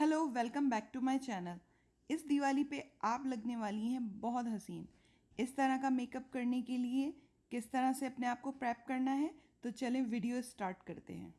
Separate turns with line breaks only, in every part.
Hello, welcome back to my channel. इस दिवाली पे आप लगने वाली हैं बहुत हसीन। इस तरह का मेकअप करने के लिए किस तरह से अपने आप को प्रेप करना है, तो चलें वीडियो स्टार्ट करते हैं।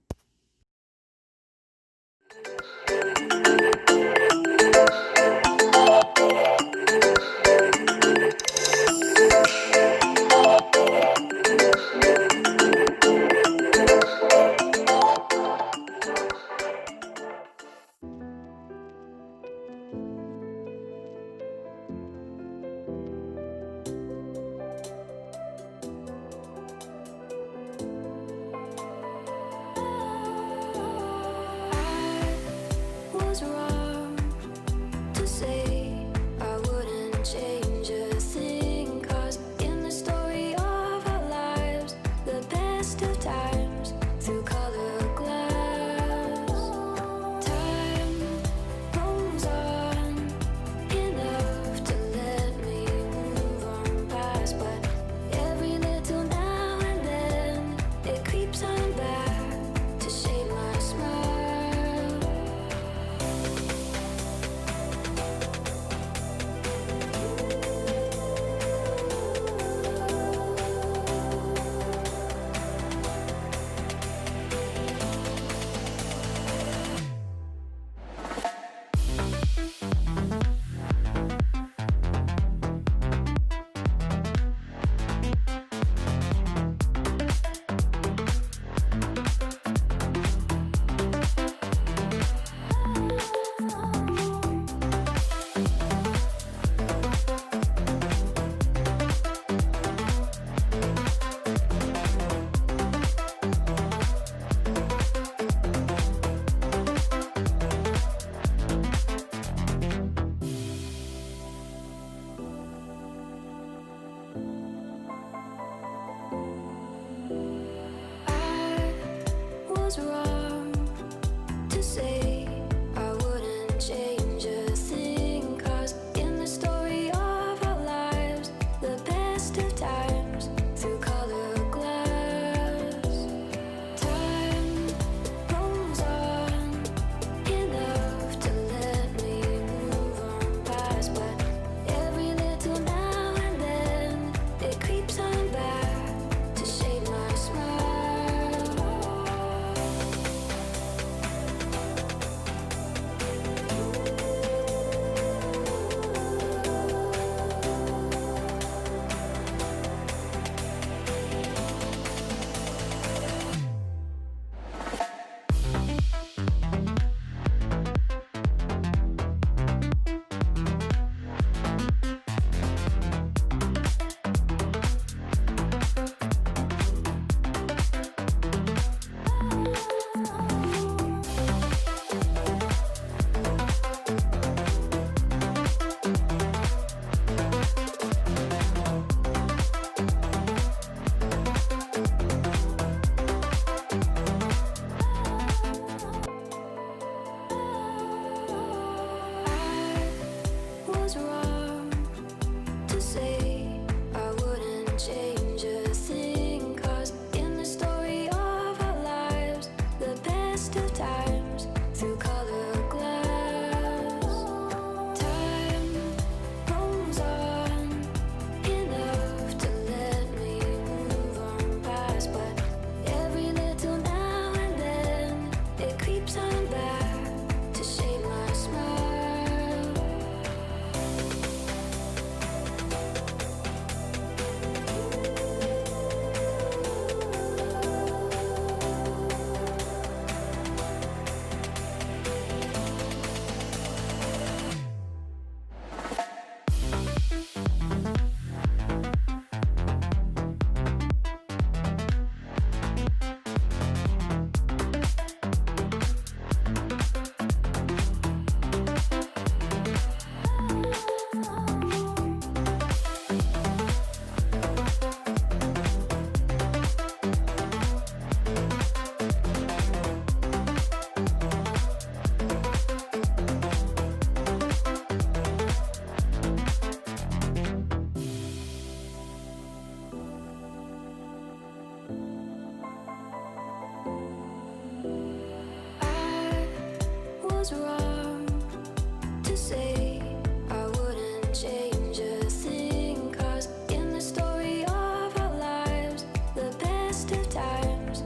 Was wrong to say I wouldn't change a thing, 'cause in the story of our lives, the best of times through color glass, time rolls on enough to let me move on past, but every little now and then it creeps on back to shade my smile. Was wrong to say I wouldn't change a thing, 'cause in the story of our lives, the best of times through color glass, time rolls on enough to let me move on past, but every little now and then it creeps on back to shade my smile. Was wrong to say I wouldn't change a thing, 'cause in the story of our lives, the best of times through color glass, time rolls on enough to let me move on past, but every little now and then it creeps on back to shade my smile. say I wouldn't change a thing, 'cause in the story of our lives, the best of times